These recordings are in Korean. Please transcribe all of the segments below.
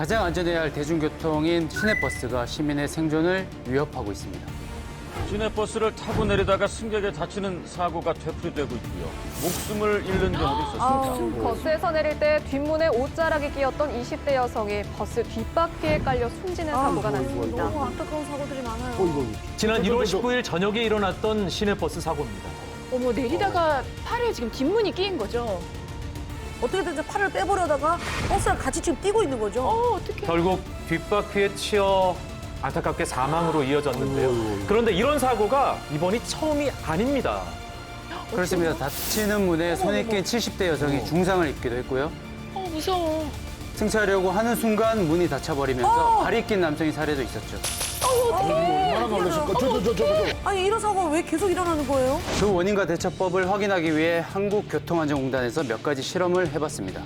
가장 안전해야 할 대중교통인 시내버스가 시민의 생존을 위협하고 있습니다. 시내버스를 타고 내리다가 승객이 다치는 사고가 되풀이되고 있고요. 목숨을 잃는 경우도 있었습니다. 버스에서 내릴 때 뒷문에 옷자락이 끼었던 20대 여성이 버스 뒷바퀴에 깔려 숨지는 사고가 났습니다. 너무 안타까운 사고들이 많아요. 지난 1월 19일 저녁에 일어났던 시내버스 사고입니다. 어머, 내리다가 팔에 지금 뒷문이 끼인 거죠? 어떻게든 이제 팔을 빼보려다가 버스랑 같이 지금 뛰고 있는 거죠. 어떡해. 결국 뒷바퀴에 치여 안타깝게 사망으로 이어졌는데요. 그런데 이런 사고가 이번이 처음이 아닙니다. 그렇습니다. 닫히는 문에 손에 낀 70대 여성이 중상을 입기도 했고요. 무서워. 승차하려고 하는 순간 문이 닫혀버리면서 발이 낀 남성이 살해도 있었죠. 얼마나 놀랐을까? 아니 이런 사고가 왜 계속 일어나는 거예요? 그 원인과 대처법을 확인하기 위해 한국교통안전공단에서 몇 가지 실험을 해봤습니다.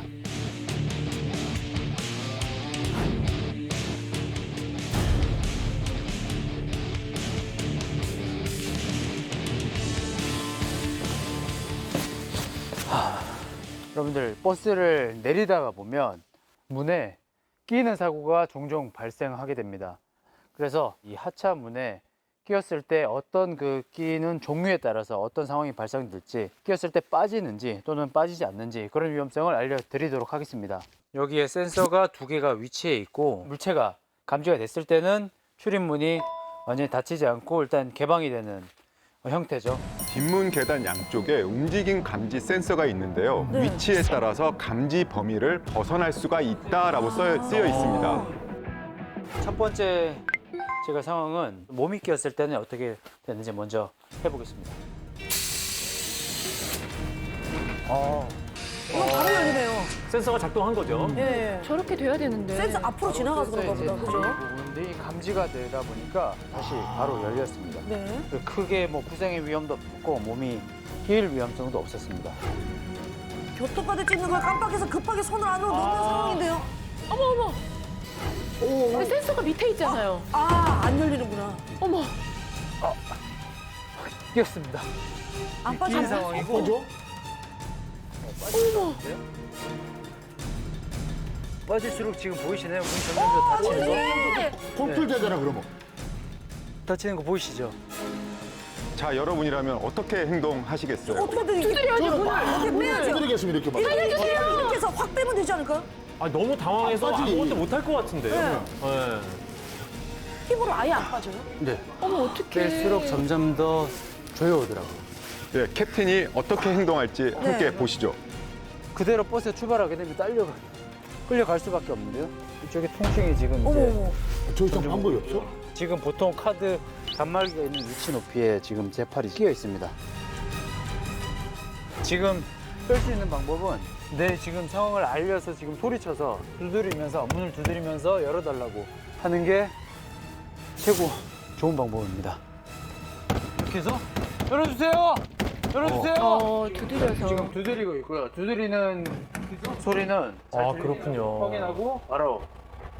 여러분들 버스를 내리다가 보면 문에 끼이는 사고가 종종 발생하게 됩니다. 그래서 이 하차 문에 끼었을 때 어떤 그 끼는 종류에 따라서 어떤 상황이 발생될지, 끼었을 때 빠지는지 또는 빠지지 않는지 그런 위험성을 알려드리도록 하겠습니다. 여기에 센서가 2개가 위치해 있고 물체가 감지가 됐을 때는 출입문이 완전히 닫히지 않고 일단 개방이 되는 형태죠. 뒷문 계단 양쪽에 움직임 감지 센서가 있는데요. 위치에 따라서 감지 범위를 벗어날 수가 있다라고 쓰여 있습니다. 첫 번째 제가 상황은 몸이 끼었을 때는 어떻게 되는지 먼저 해보겠습니다. 이거 바로 열리네요. 센서가 작동한 거죠. 예. 저렇게 돼야 되는데. 센서 앞으로 지나가서 그런가 이제 보다. 그죠? 부분들이 감지가 되다 보니까 다시 바로 열렸습니다. 네. 크게 뭐 부상의 위험도 없고 몸이 끼일 위험성도 없었습니다. 교통카드 찍는 걸 깜빡해서 급하게 손을 안으로 넣는 상황인데요. 어머. 근데 센서가 밑에 있잖아요. 아, 안 열리는구나. 어머. 끼었습니다. 안 끼인 빠지는 상황이고. 어머. 빠질수록 지금 보이시나요? 문이 점점 더 닫히는 거. 콘풀되잖아 그러면. 닫히는 거 보이시죠? 자, 여러분이라면 어떻게 행동하시겠어요? 어떻게든 이렇게 두드려야지, 문을. 이렇게 빼야죠. 해드리겠습니다 이렇게 막. 이렇게 해서 확 빼면 되지 않을까요? 아, 너무 당황해서 안 빠지지. 아무것도 못할 것 같은데요. 네. 힘으로 아예 안 빠져요? 네. 어머, 어떡해. 뺄수록 점점 더 조여오더라고요. 네, 캡틴이 어떻게 행동할지 함께 보시죠. 그대로 버스에 출발하게 되면 끌려갈 수밖에 없는데요. 이쪽에 통증이 지금 어머, 이제 어머. 저 이상 방법이 없어? 지금 보통 카드 단말기가 있는 위치 높이에 지금 제 팔이 끼어 있습니다. 지금 뺄 수 있는 방법은 내 지금 상황을 알려서 지금 소리쳐서 문을 두드리면서 열어달라고 하는 게 최고 좋은 방법입니다. 이렇게 해서 열어주세요! 열어주세요! 두드려서. 지금 두드리고 있고요. 두드리는 소리는 잘 아, 들리냐 그렇군요. 확인하고 바로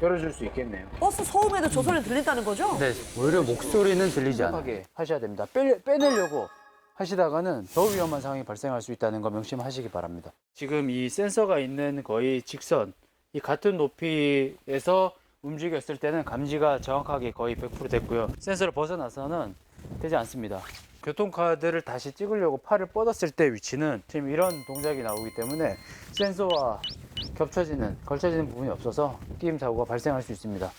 열어줄 수 있겠네요. 버스 소음에도 저 소리 들린다는 거죠? 네, 오히려 목소리는 들리지 않게 하셔야 됩니다. 빼내려고 하시다가는 더 위험한 상황이 발생할 수 있다는 거 명심하시기 바랍니다. 지금 이 센서가 있는 거의 직선, 이 같은 높이에서 움직였을 때는 감지가 정확하게 거의 100% 됐고요. 센서를 벗어나서는 되지 않습니다. 교통카드를 다시 찍으려고 팔을 뻗었을 때 위치는 지금 이런 동작이 나오기 때문에 센서와 걸쳐지는 부분이 없어서 끼임 사고가 발생할 수 있습니다.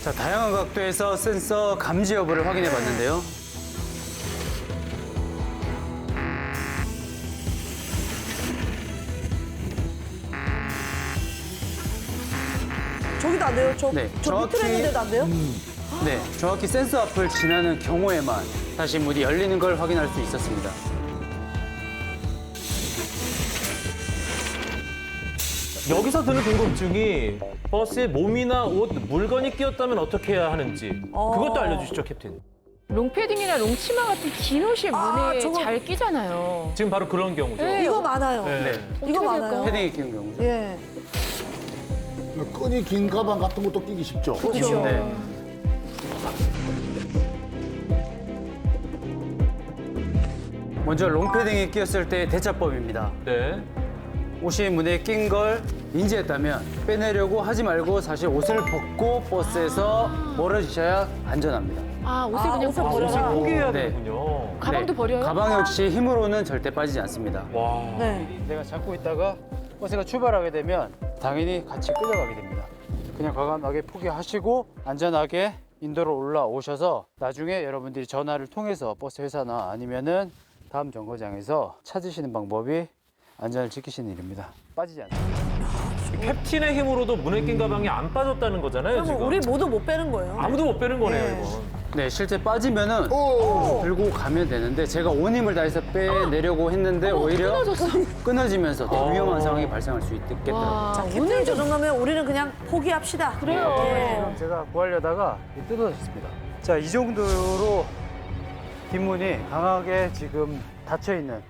자, 다양한 각도에서 센서 감지 여부를 확인해 봤는데요. 저기도 안 돼요? 저 네, 밑으로 정확히- 했는데도 안 돼요? 네, 정확히 센서 앞을 지나는 경우에만 다시 문이 열리는 걸 확인할 수 있었습니다. 여기서 드는 궁금증이 버스에 몸이나 옷, 물건이 끼었다면 어떻게 해야 하는지 그것도 알려주시죠, 캡틴. 롱패딩이나 롱치마 같은 긴 옷이 문에 저거- 잘 끼잖아요. 지금 바로 그런 경우죠. 네. 이거 많아요. 네. 이거 어떻게 많아요. 될까요? 패딩이 끼는 경우죠. 예. 끈이 긴 가방 같은 것도 끼기 쉽죠. 그렇죠. 네. 먼저 롱패딩이 끼었을 때의 대처법입니다. 네. 옷이 문에 낀 걸 인지했다면 빼내려고 하지 말고 사실 옷을 벗고 버스에서 멀어지셔야 안전합니다. 아, 옷을 그냥 옷을 버려라. 버려라. 포기해야 네. 되는군요. 가방도 버려요? 가방 역시 힘으로는 절대 빠지지 않습니다. 와. 네. 내가 잡고 있다가 버스가 출발하게 되면 당연히 같이 끌려가게 됩니다. 그냥 과감하게 포기하시고 안전하게 인도로 올라오셔서 나중에 여러분들이 전화를 통해서 버스 회사나 아니면은 다음 정거장에서 찾으시는 방법이 안전을 지키시는 일입니다. 빠지지 않습니다. 캡틴의 힘으로도 문에 낀 가방이 안 빠졌다는 거잖아요, 그럼 지금. 우리 모두 못 빼는 거예요. 아무도 못 빼는 거네요, 네. 이건. 네, 실제 빠지면은 오. 들고 가면 되는데 제가 온 힘을 다해서 빼내려고 했는데 오히려 끊어지면서 더 위험한 상황이 발생할 수 있겠더라고요. 와, 자, 캡틴이 저 정도면 우리는 그냥 포기합시다. 그래요. 지금 제가 구하려다가 뜯어졌습니다. 자, 이 정도로 뒷문이 강하게 지금 닫혀 있는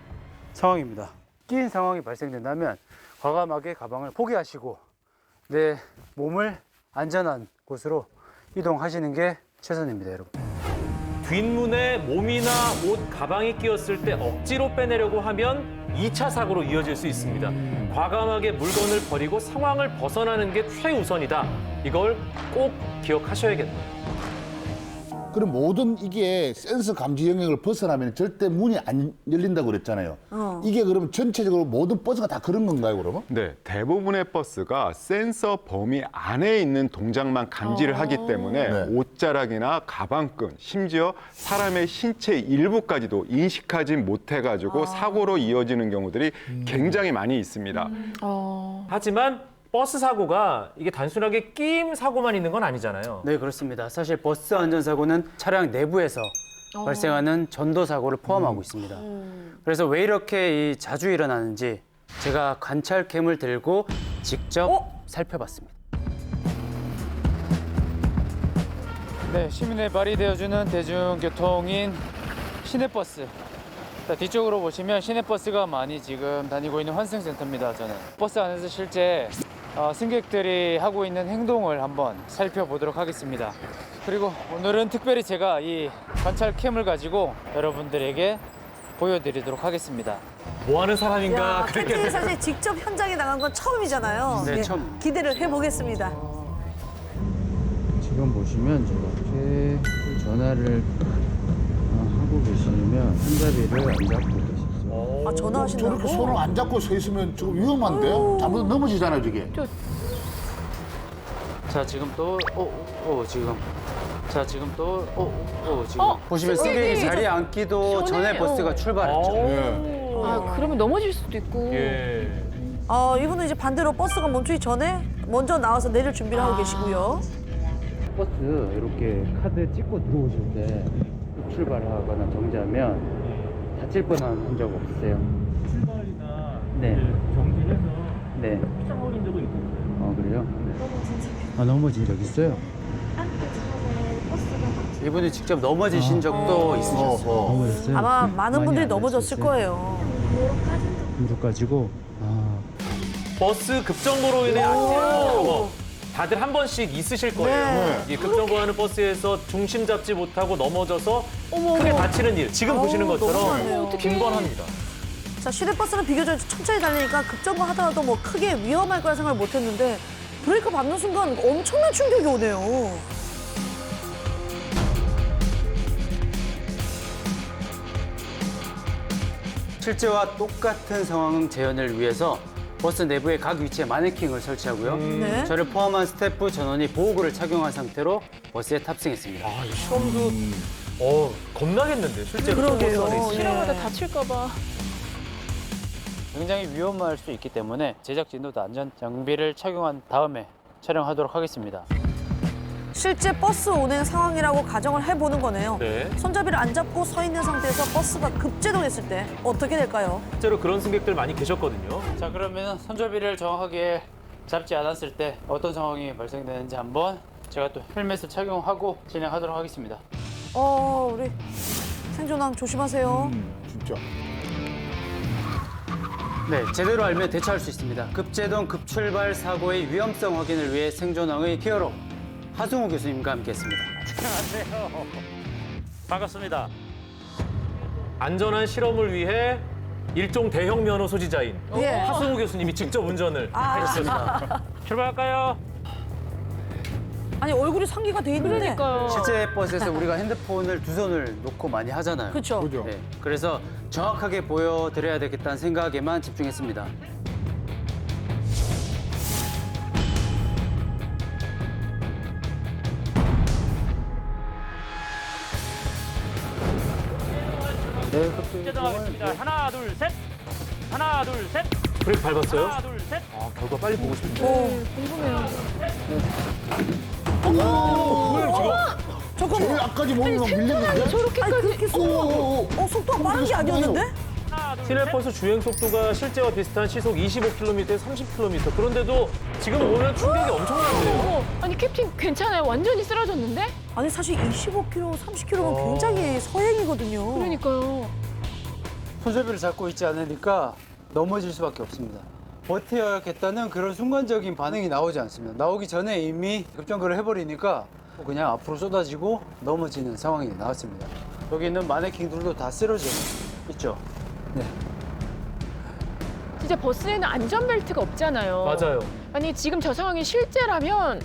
상황입니다. 끼인 상황이 발생된다면 과감하게 가방을 포기하시고 내 몸을 안전한 곳으로 이동하시는 게 최선입니다, 여러분. 뒷문에 몸이나 옷, 가방이 끼었을 때 억지로 빼내려고 하면 2차 사고로 이어질 수 있습니다. 과감하게 물건을 버리고 상황을 벗어나는 게 최우선이다. 이걸 꼭 기억하셔야겠네요. 그럼 모든 이게 센서 감지 영역을 벗어나면 절대 문이 안 열린다고 그랬잖아요. 이게 그러면 전체적으로 모든 버스가 다 그런 건가요, 그러면? 네, 대부분의 버스가 센서 범위 안에 있는 동작만 감지를 하기 때문에 네. 옷자락이나 가방끈, 심지어 사람의 신체 일부까지도 인식하지 못해가지고 사고로 이어지는 경우들이 굉장히 많이 있습니다. 하지만 버스 사고가 이게 단순하게 끼임 사고만 있는 건 아니잖아요. 네, 그렇습니다. 사실 버스 안전사고는 차량 내부에서 발생하는 전도사고를 포함하고 있습니다. 그래서 왜 이렇게 자주 일어나는지 제가 관찰캠을 들고 직접 살펴봤습니다. 네, 시민의 발이 되어주는 대중교통인 시내버스. 자, 뒤쪽으로 보시면 시내버스가 많이 지금 다니고 있는 환승센터입니다, 저는. 버스 안에서 실제 승객들이 하고 있는 행동을 한번 살펴보도록 하겠습니다. 그리고 오늘은 특별히 제가 이 관찰캠을 가지고 여러분들에게 보여드리도록 하겠습니다. 뭐 하는 사람인가 야, 그렇게 캡틴이 사실 직접 현장에 나간 건 처음이잖아요. 네, 예, 처음. 기대를 해보겠습니다. 지금 보시면 저렇게 전화를 하고 계시면 손잡이를 안 잡고 계시죠. 아, 전화하신다고? 저렇게 손을 안 잡고 서 있으면 조금 위험한데? 잘못 넘어지잖아요, 저게. 자, 지금 또 지금. 자, 지금 또 지금. 보시면 승객이 자리에 앉기도 전에 시원해. 버스가 출발했죠. 예. 아, 그러면 넘어질 수도 있고. 예. 이분은 이제 반대로 버스가 멈추기 전에 먼저 나와서 내릴 준비를 하고 계시고요. 버스 이렇게 카드 찍고 들어오실 때 출발하거나 정지하면 다칠 뻔한 흔적 없으세요? 출발이나 네. 정지해서 네. 피상버린 적은 있었어요. 그래요? 넘어진 적 있어요? 이분이 직접 넘어지신 적도 있으셨어요. 넘어졌어요? 아마 많은 분들이 넘어졌을 거예요. 무릎 가지고 버스 급정거로 인해 사고 다들 한 번씩 있으실 거예요. 네. 이 급정거하는 버스에서 중심 잡지 못하고 넘어져서 크게 다치는 일 지금 보시는 너무 것처럼 많네요. 빈번합니다. 자, 시내버스는 비교적 천천히 달리니까 급정거 하더라도 뭐 크게 위험할 거라 생각을 못 했는데 브레이크 밟는 순간 엄청난 충격이 오네요. 실제와 똑같은 상황 재현을 위해서 버스 내부의 각 위치에 마네킹을 설치하고요. 네. 저를 포함한 스태프 전원이 보호구를 착용한 상태로 버스에 탑승했습니다. 아, 이 시험도 겁나겠는데 실제로 그러게요. 버스 안에 있으면. 실험하다 다칠까봐. 굉장히 위험할 수 있기 때문에 제작진도 안전 장비를 착용한 다음에 촬영하도록 하겠습니다. 실제 버스 운행 상황이라고 가정을 해보는 거네요. 네. 손잡이를 안 잡고 서 있는 상태에서 버스가 급제동했을 때 어떻게 될까요? 실제로 그런 승객들 많이 계셨거든요. 자, 그러면 손잡이를 정확하게 잡지 않았을 때 어떤 상황이 발생되는지 한번 제가 또 헬멧을 착용하고 진행하도록 하겠습니다. 우리 생존왕 조심하세요. 진짜. 네, 제대로 알면 대처할 수 있습니다. 급제동, 급출발 사고의 위험성 확인을 위해 생존왕의 히어로 하승우 교수님과 함께했습니다. 안녕하세요. 반갑습니다. 안전한 실험을 위해 일종 대형 면허 소지자인 예. 하승우 교수님이 직접 운전을 해주셨습니다. 출발할까요? 아니 얼굴이 상기가 돼 있는데. 그러니까요. 실제 버스에서 우리가 핸드폰을 두 손을 놓고 많이 하잖아요. 그렇죠. 그죠? 네, 그래서 정확하게 보여드려야 되겠다는 생각에만 집중했습니다. 네, 시작하겠습니다. 하나, 둘, 셋. 하나, 둘, 셋. 브레이크 밟았어요? 하나, 둘, 셋. 아, 결과 빨리 보고 싶은데. 궁금해요. 저희 앞까지 몸이 막 밀렸는데? 저렇게까지. 그렇게 속도가 빠른 게 아니었는데? 하나, 둘, 셋. 시내버스 주행 속도가 실제와 비슷한 시속 25km에 30km. 그런데도 지금 보면 충격이 엄청난데요. 아니 캡틴 괜찮아요? 완전히 쓰러졌는데? 아니 사실 25km, 30km면 굉장히 서행이거든요. 그러니까요. 손잡이를 잡고 있지 않으니까 넘어질 수밖에 없습니다. 버텨야겠다는 그런 순간적인 반응이 나오지 않습니다. 나오기 전에 이미 급정거를 해버리니까 그냥 앞으로 쏟아지고 넘어지는 상황이 나왔습니다. 여기 있는 마네킹들도 다 쓰러져 있죠. 네. 진짜 버스에는 안전벨트가 없잖아요. 맞아요. 아니 지금 저 상황이 실제라면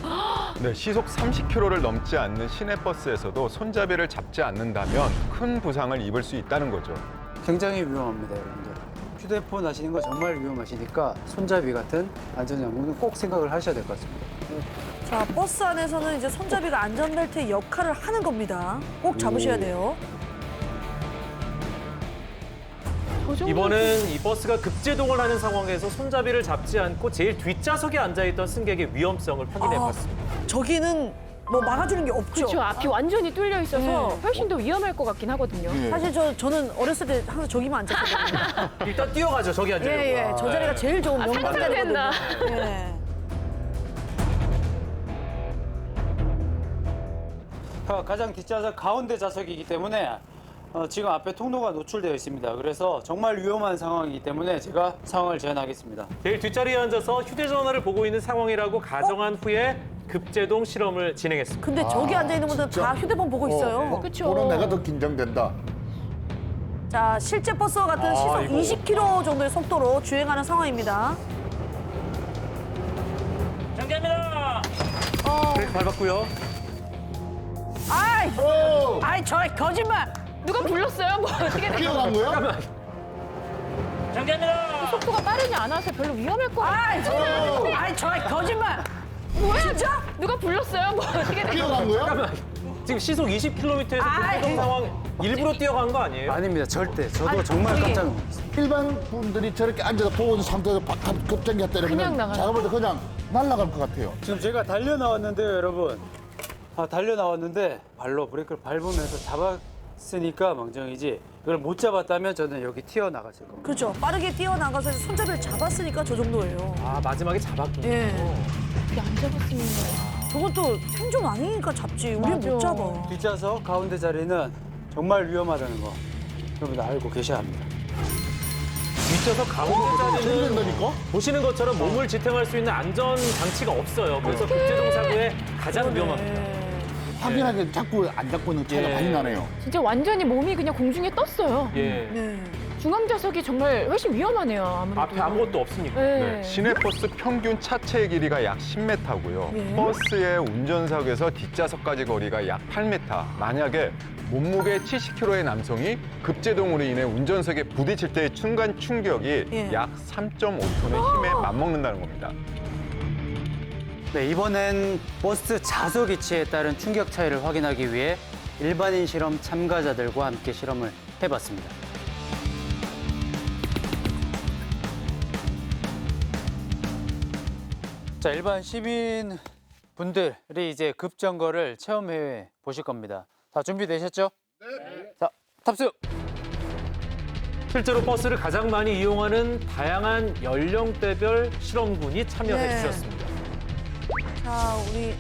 네, 시속 30km를 넘지 않는 시내버스에서도 손잡이를 잡지 않는다면 큰 부상을 입을 수 있다는 거죠. 굉장히 위험합니다, 여러분들. 휴대폰 하시는 거 정말 위험하시니까 손잡이 같은 안전장구는 꼭 생각을 하셔야 될 것 같습니다. 자, 버스 안에서는 이제 손잡이가 안전벨트의 역할을 하는 겁니다. 꼭 잡으셔야 돼요. 저 정도 이번엔 이 버스가 급제동을 하는 상황에서 손잡이를 잡지 않고 제일 뒷좌석에 앉아있던 승객의 위험성을 확인해봤습니다. 저기는 뭐 막아주는 게 없죠. 그렇죠. 앞이 완전히 뚫려 있어서 훨씬 더 위험할 것 같긴 하거든요. 예. 사실 저는 어렸을 때 항상 저기만 앉았거든요. 일단 뛰어가죠, 저기 앉으려고. 예, 저 자리가 제일 좋은 산책했나? 명당자리거든요. 예. 가장 뒷좌석 가운데 좌석이기 때문에 지금 앞에 통로가 노출되어 있습니다. 그래서 정말 위험한 상황이기 때문에 제가 상황을 제안하겠습니다. 제일 뒷자리에 앉아서 휴대전화를 보고 있는 상황이라고 가정한 후에 급제동 실험을 진행했습니다. 근데 저기 앉아있는 분들은 다 휴대폰 보고 있어요. 그렇죠. 그런 내가 더 긴장된다. 자, 실제 버스와 같은 시속 이거. 20km 정도의 속도로 주행하는 상황입니다. 장기합니다. 브레이크 밟았고요. 아이, 저 거짓말! 누가 불렀어요? 뭐 어떻게 된 뛰어간 거야? 장기합니다. 속도가 빠르지 않아서 별로 위험할 것 같아요. 아이, 저 거짓말! 뭐야? 진짜? 누가 불렀어요? 뭐 어떻게 된 뛰어간 거야? 지금 시속 20km에서 급제동 상황 일부러 뛰어간 거 아니에요? 아닙니다, 절대. 저도 정말 저기- 깜짝 놀랐어요. 일반 분들이 저렇게 앉아서 보고 있는 상태에서 급정기 했다 그냥 이러면 나가요. 제가 볼 때 그냥 날아갈 것 같아요. 지금 제가 달려 나왔는데요, 여러분. 달려 나왔는데 발로 브레이크를 밟으면서 잡았으니까 망정이지. 이걸 못 잡았다면 저는 여기 튀어나갔을 겁니다. 그렇죠. 빠르게 뛰어나가서 손잡이를 잡았으니까 저 정도예요. 아, 마지막에 잡았군요. 예. 이게 안 잡았으면 저것도 생존 아니니까 잡지. 우리는 맞아. 못 잡아. 뒷좌석 가운데 자리는 정말 위험하다는 거 여러분들 알고 계셔야 합니다. 뒷좌석 가운데 자리는 된다니까? 보시는 것처럼 몸을 지탱할 수 있는 안전 장치가 없어요. 그래서 급제동 사고에 가장 위험합니다. 확연하게 잡고 안 잡고 있는 차이가 예. 많이 나네요. 진짜 완전히 몸이 그냥 공중에 떴어요. 예. 네. 중앙 좌석이 정말 훨씬 위험하네요. 아무래도. 앞에 아무것도 없으니까. 네. 네, 시내버스 평균 차체의 길이가 약 10m고요. 예. 버스의 운전석에서 뒷좌석까지 거리가 약 8m. 만약에 몸무게 70kg의 남성이 급제동으로 인해 운전석에 부딪힐 때의 순간 충격이 예. 약 3.5톤의 힘에 맞먹는다는 겁니다. 네, 이번엔 버스 좌석 위치에 따른 충격 차이를 확인하기 위해 일반인 실험 참가자들과 함께 실험을 해봤습니다. 자, 일반 시민 분들이 이제 급정거를 체험해 보실 겁니다. 다 준비되셨죠? 네. 자, 탑승! 실제로 버스를 가장 많이 이용하는 다양한 연령대별 실험군이 참여해 네. 주셨습니다. 자, 우리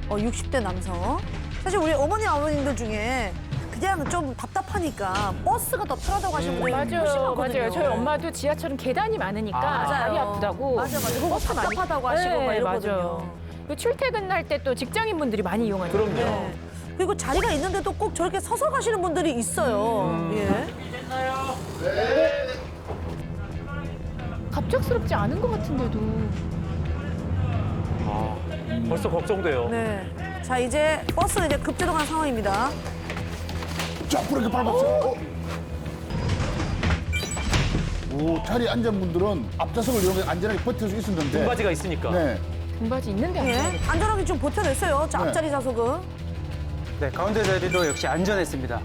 60대 남성. 사실 우리 어머니 아버님들 중에 그냥 좀 답답하니까 버스가 더 편하다고 하시는 분들 훨씬 맞아요, 많거든요. 맞아요. 저희 엄마도 지하철은 계단이 많으니까 다리 아프다고. 맞아. 버스 많이- 답답하다고 하시고 막 네, 이러거든요. 맞아요. 그리고 출퇴근할 때 또 직장인분들이 많이 이용하니까. 그럼요. 네. 그리고 자리가 있는데도 꼭 저렇게 서서 가시는 분들이 있어요. 예. 갑작스럽지 않은 것 같은데도. 벌써 걱정돼요. 네. 자, 이제 버스는 이제 급제동한 상황입니다. 쫙 그렇게 밟았어요. 오, 자리에 앉은 분들은 앞좌석을 이용해 안전하게 버틸 수 있었는데. 등받이가 있으니까. 네. 등받이 있는데 안 예. 돼요. 안전하게 좀 버텨냈어요. 자, 네. 앞자리 좌석은. 네, 가운데 자리도 역시 안전했습니다.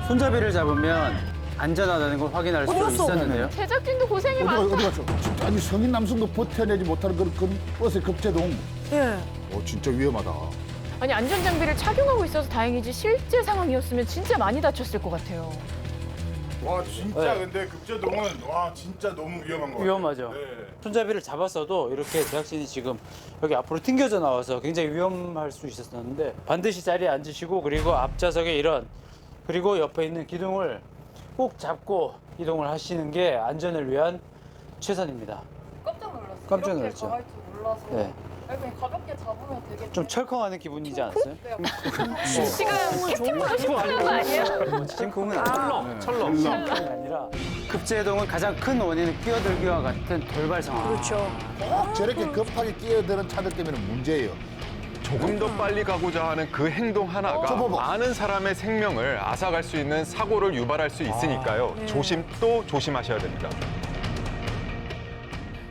손잡이를 잡으면 안전하다는 걸 확인할 수 어디 갔어? 있었는데요. 제작진도 고생이 어디, 많다. 어디 갔어? 진짜 아니 성인 남성도 버텨내지 못하는 그런 버스의 급제동. 예. 진짜 위험하다. 아니 안전장비를 착용하고 있어서 다행이지 실제 상황이었으면 진짜 많이 다쳤을 것 같아요. 와 진짜 네. 근데 급제동은 와 진짜 너무 위험한 거 같아요. 위험하죠. 네. 손잡이를 잡았어도 이렇게 제작진이 지금 여기 앞으로 튕겨져 나와서 굉장히 위험할 수 있었는데 반드시 자리에 앉으시고 그리고 앞좌석에 이런 그리고 옆에 있는 기둥을 꼭 잡고 이동을 하시는 게 안전을 위한 최선입니다. 깜짝 놀랐어요. 깜짝 이렇게 놀랐죠. 강할 줄 몰라서. 네. 그냥 가볍게 잡으면 되게 좀 철컹하는 기분이지 않았어요? 지금 캡틴보다 심각한 거 아니에요? 진쿵은 아니에요. 철렁. 철렁이 아니라 급제동은 가장 큰 원인은 끼어들기와 같은 돌발 상황. 그렇죠. 저렇게 급하게 끼어드는 차들 때문에 문제예요. 조금 더 빨리 가고자 하는 그 행동 하나가 저 봐봐. 많은 사람의 생명을 앗아갈 수 있는 사고를 유발할 수 있으니까요. 조심 또 조심하셔야 됩니다.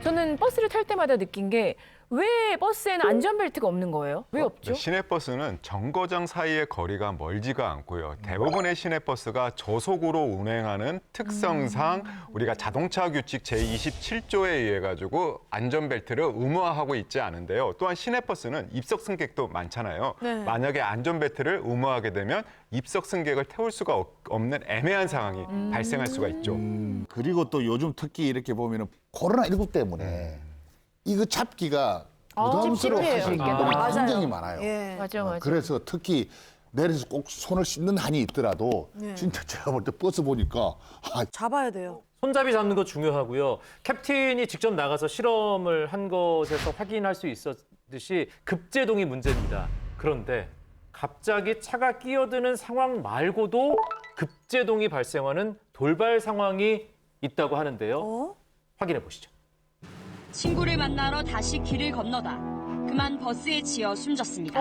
저는 버스를 탈 때마다 느낀 게 왜 버스에는 안전벨트가 없는 거예요? 왜 없죠? 시내버스는 정거장 사이의 거리가 멀지가 않고요. 대부분의 시내버스가 저속으로 운행하는 특성상 우리가 자동차 규칙 제27조에 의해 가지고 안전벨트를 의무화하고 있지 않은데요. 또한 시내버스는 입석 승객도 많잖아요. 네. 만약에 안전벨트를 의무화하게 되면 입석 승객을 태울 수가 없는 애매한 상황이 발생할 수가 있죠. 그리고 또 요즘 특히 이렇게 보면은 코로나19 때문에 이거 잡기가 부담스러워 찝찝해요, 하시는 이게. 분들이 맞아요. 굉장히 많아요. 예. 맞아. 그래서 특히 내려서 꼭 손을 씻는 한이 있더라도 진짜 제가 볼 때 버스 보니까 잡아야 돼요. 손잡이 잡는 거 중요하고요. 캡틴이 직접 나가서 실험을 한 것에서 확인할 수 있었듯이 급제동이 문제입니다. 그런데 갑자기 차가 끼어드는 상황 말고도 급제동이 발생하는 돌발 상황이 있다고 하는데요. 확인해 보시죠. 친구를 만나러 다시 길을 건너다 그만 버스에 치여 숨졌습니다.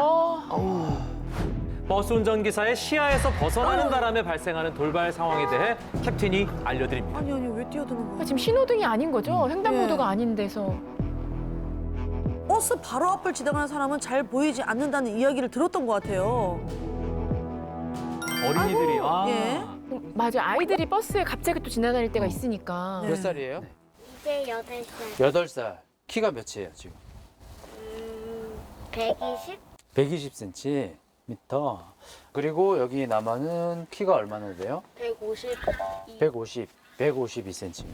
버스 운전기사의 시야에서 벗어나는 바람에 발생하는 돌발 상황에 대해 캡틴이 알려드립니다. 아니, 왜 뛰어드는 거야? 지금 신호등이 아닌 거죠? 횡단보도가 네. 아닌 데서. 버스 바로 앞을 지나가는 사람은 잘 보이지 않는다는 이야기를 들었던 것 같아요. 어린이들이 예. 맞아. 아이들이 버스에 갑자기 또 지나다닐 때가 있으니까. 몇 살이에요? 이제 8살. 8살. 키가 몇이에요, 지금? 120? 120cm. 그리고 여기 남아는 키가 얼마나 돼요? 150. 152cm.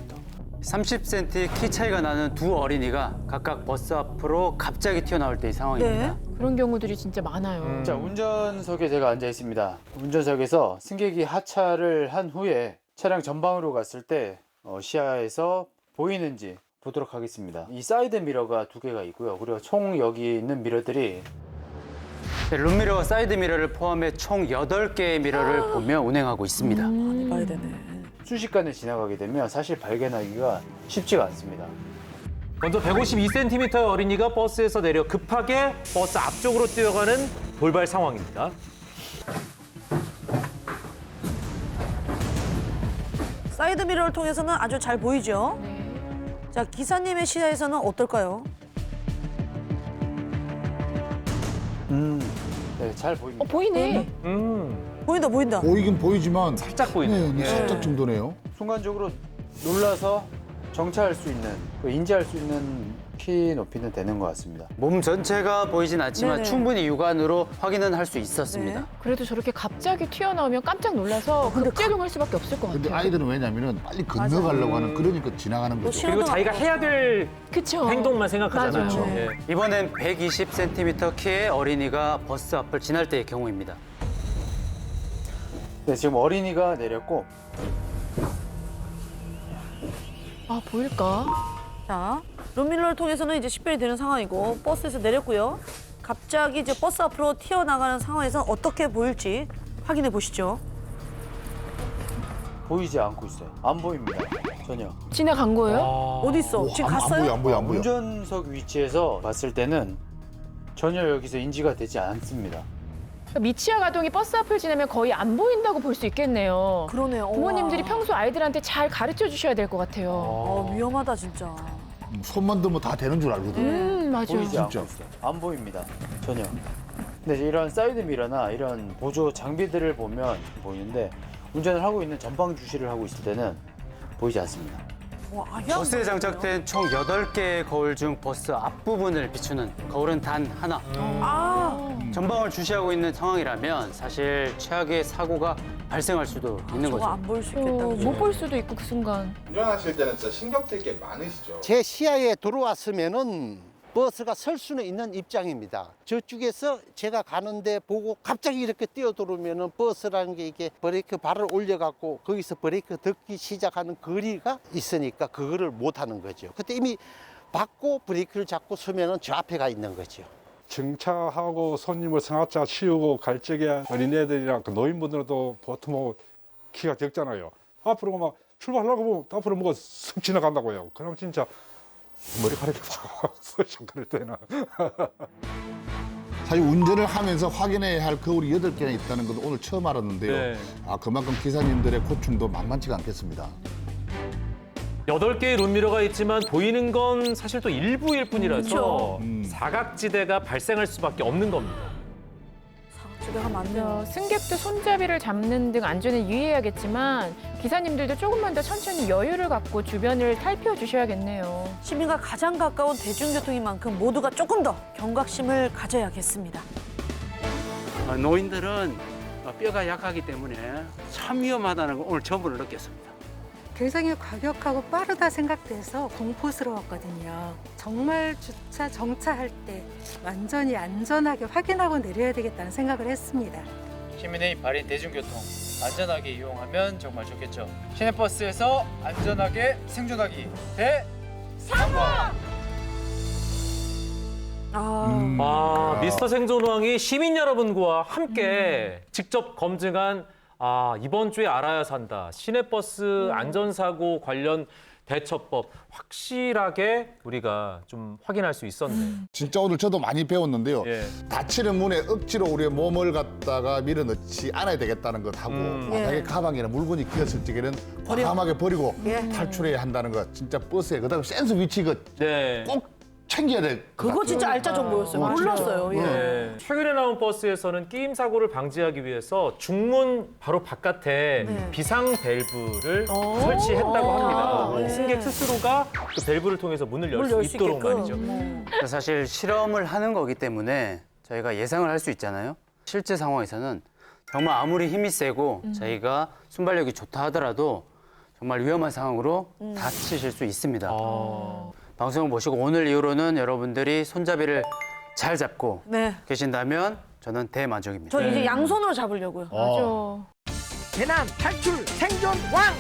30cm 키 차이가 나는 두 어린이가 각각 버스 앞으로 갑자기 튀어나올 때의 상황입니다. 그런 경우들이 진짜 많아요. 자, 운전석에 제가 앉아 있습니다. 운전석에서 승객이 하차를 한 후에 차량 전방으로 갔을 때 시야에서 보이는지 보도록 하겠습니다. 이 사이드 미러가 2개가 있고요. 그리고 총 여기 있는 미러들이 룸미러와 사이드 미러를 포함해 총 8개의 미러를 보며 운행하고 있습니다. 봐야 되네. 순식간에 지나가게 되면 사실 발견하기가 쉽지가 않습니다. 먼저 152cm의 어린이가 버스에서 내려 급하게 버스 앞쪽으로 뛰어가는 돌발 상황입니다. 사이드 미러를 통해서는 아주 잘 보이죠? 자, 기사님의 시야에서는 어떨까요? 네, 잘 보입니다. 보이네. 보인다. 보이긴 보이지만 살짝 보이네요. 네, 살짝 정도네요. 순간적으로 놀라서 정차할 수 있는, 인지할 수 있는 키 높이는 되는 것 같습니다. 몸 전체가 보이진 않지만 네네. 충분히 육안으로 확인은 할 수 있었습니다. 네. 그래도 저렇게 갑자기 튀어나오면 깜짝 놀라서 급제동할 수밖에 없을 것 근데 같아요. 아이들은 왜냐면은 빨리 건너가려고 하는 그러니까 지나가는 거죠. 신호- 그리고 자기가 해야 될 그쵸. 행동만 생각하잖아요. 맞아요. 예. 이번엔 120cm 키의 어린이가 버스 앞을 지날 때의 경우입니다. 네, 지금 어린이가 내렸고 아, 보일까? 자, 룸밀러를 통해서는 이제 식별이 되는 상황이고 버스에서 내렸고요. 갑자기 이제 버스 앞으로 튀어나가는 상황에서 어떻게 보일지 확인해 보시죠. 120cm 키 어린이가 버스 앞을 지날 때의 경우입니다. 네, 지금 어린이가 내렸고 룸밀러 통해서는 이제 식별이 되는 상황이고 버스 앞으로 튀어나가는 상황에서 어떻게 보일지 확인해 보시죠. 보이지 않고 있어요. 안 보입니다. 전혀. 지나간 거예요? 어디 있어? 지금 갔어요? 안 보여. 운전석 위치에서 봤을 때는 전혀 여기서 인지가 되지 않습니다. 미치아 가동이 버스 앞을 지나면 거의 안 보인다고 볼 수 있겠네요. 그러네요. 부모님들이 우와. 평소 아이들한테 잘 가르쳐 주셔야 될 것 같아요. 위험하다 진짜. 손만 들면 다 되는 줄 알거든. 맞아요. 보이지 않고 진짜. 있어요. 안 보입니다. 전혀. 근데 이런 사이드 미러나 이런 보조 장비들을 보면 보이는데 운전을 하고 있는 전방 주시를 하고 있을 때는 보이지 않습니다. 와, 아예 안 버스에 보이네요. 장착된 총 8개의 거울 중 버스 앞부분을 비추는 거울은 단 하나. 전방을 주시하고 있는 상황이라면 사실 최악의 사고가 발생할 수도 있는 저거 거죠. 안 보일 수 있겠다. 그죠? 못 볼 수도 있고 그 순간. 운전하실 때는 진짜 신경 쓸 게 많으시죠? 제 시야에 들어왔으면은 버스가 설 수는 있는 입장입니다. 저쪽에서 제가 가는데 보고 갑자기 이렇게 뛰어들어오면은 버스라는 게 이게 브레이크 발을 올려갖고 거기서 브레이크 덮기 시작하는 거리가 있으니까 그거를 못 하는 거죠. 그때 이미 받고 브레이크를 잡고 서면은 저 앞에 가 있는 거죠. 정차하고 손님을 승하차 치우고 갈 적에 어린애들이랑 그 노인분들도 보통 뭐 키가 적잖아요. 앞으로 막 출발하려고 보면 앞으로 뭐가 쓱 지나간다고요. 그럼 진짜 머리카락이 팍 쏘죠, 그럴 때는. 사실 운전을 하면서 확인해야 할 거울이 8개나 있다는 건 오늘 처음 알았는데요. 네. 그만큼 기사님들의 고충도 만만치가 않겠습니다. 8개의 룸미러가 있지만 보이는 건 사실 또 일부일 뿐이라서 그렇죠. 사각지대가 발생할 수밖에 없는 겁니다. 사각지대가 많네요. 승객도 손잡이를 잡는 등 안전에 유의해야겠지만 기사님들도 조금만 더 천천히 여유를 갖고 주변을 살펴 주셔야겠네요. 시민과 가장 가까운 대중교통인 만큼 모두가 조금 더 경각심을 가져야겠습니다. 노인들은 뼈가 약하기 때문에 참 위험하다는 걸 오늘 처음으로 느꼈습니다. 굉장히 과격하고 빠르다 생각돼서 공포스러웠거든요. 정말 주차, 정차할 때 완전히 안전하게 확인하고 내려야 되겠다는 생각을 했습니다. 시민의 발인 대중교통 안전하게 이용하면 정말 좋겠죠. 시내버스에서 안전하게 생존하기 미스터 생존왕이 시민 여러분과 함께 직접 검증한 이번 주에 알아야 산다. 시내버스 안전사고 관련 대처법 확실하게 우리가 좀 확인할 수 있었네요. 진짜 오늘 저도 많이 배웠는데요. 예. 닫히는 문에 억지로 우리의 몸을 갖다가 밀어넣지 않아야 되겠다는 것하고 만약에 가방이나 물건이 끼었을 적에는 과감하게 버리고 탈출해야 한다는 것. 진짜 버스에 그다음 센서 위치 꼭 챙겨야 돼. 그거 진짜 알짜 정보였어요. 몰랐어요. 예. 네. 최근에 나온 버스에서는 끼임 사고를 방지하기 위해서 중문 바로 바깥에 비상 밸브를 설치했다고 합니다. 승객 스스로가 그 밸브를 통해서 문을 열 수 있도록 말이죠. 사실 실험을 하는 거기 때문에 저희가 예상을 할 수 있잖아요. 실제 상황에서는 정말 아무리 힘이 세고 저희가 순발력이 좋다 하더라도 정말 위험한 상황으로 다치실 수 있습니다. 방송을 보시고 오늘 이후로는 여러분들이 손잡이를 잘 잡고 계신다면 저는 대만족입니다. 저 이제 양손으로 잡으려고요. 맞아. 재난 탈출 생존 왕!